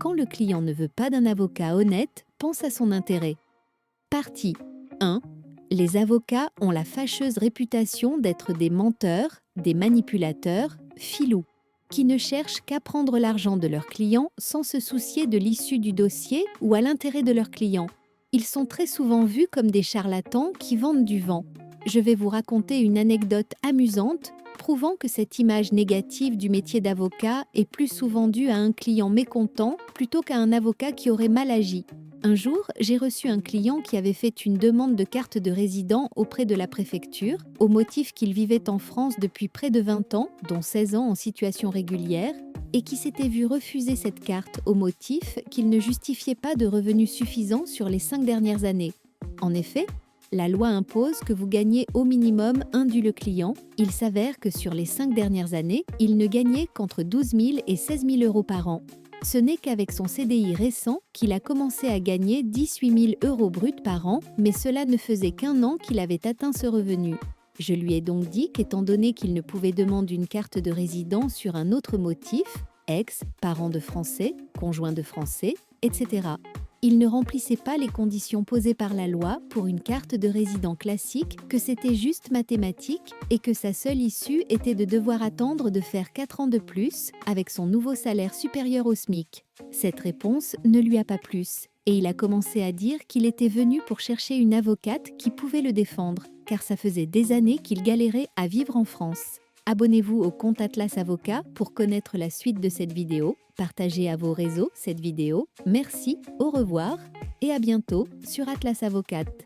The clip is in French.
quand le client ne veut pas d'un avocat honnête, pense à son intérêt. Partie 1. Les avocats ont la fâcheuse réputation d'être des menteurs, des manipulateurs, filous, qui ne cherchent qu'à prendre l'argent de leurs clients sans se soucier de l'issue du dossier ou à l'intérêt de leurs clients. Ils sont très souvent vus comme des charlatans qui vendent du vent. Je vais vous raconter une anecdote amusante prouvant que cette image négative du métier d'avocat est plus souvent due à un client mécontent plutôt qu'à un avocat qui aurait mal agi. Un jour, j'ai reçu un client qui avait fait une demande de carte de résident auprès de la préfecture, au motif qu'il vivait en France depuis près de 20 ans, dont 16 ans en situation régulière, et qui s'était vu refuser cette carte au motif qu'il ne justifiait pas de revenus suffisants sur les 5 dernières années. En effet, la loi impose que vous gagnez au minimum un dû le client. Il s'avère que sur les 5 dernières années, il ne gagnait qu'entre 12 000 et 16 000 euros par an. Ce n'est qu'avec son CDI récent qu'il a commencé à gagner 18 000 euros bruts par an, mais cela ne faisait qu'1 an qu'il avait atteint ce revenu. Je lui ai donc dit qu'étant donné qu'il ne pouvait demander une carte de résident sur un autre motif, ex, parent de français, conjoint de français, etc., il ne remplissait pas les conditions posées par la loi pour une carte de résident classique, que c'était juste mathématique et que sa seule issue était de devoir attendre de faire 4 ans de plus avec son nouveau salaire supérieur au SMIC. Cette réponse ne lui a pas plu et il a commencé à dire qu'il était venu pour chercher une avocate qui pouvait le défendre, car ça faisait des années qu'il galérait à vivre en France. Abonnez-vous au compte Atlas Avocat pour connaître la suite de cette vidéo. Partagez à vos réseaux cette vidéo. Merci, au revoir et à bientôt sur Atlas Avocate.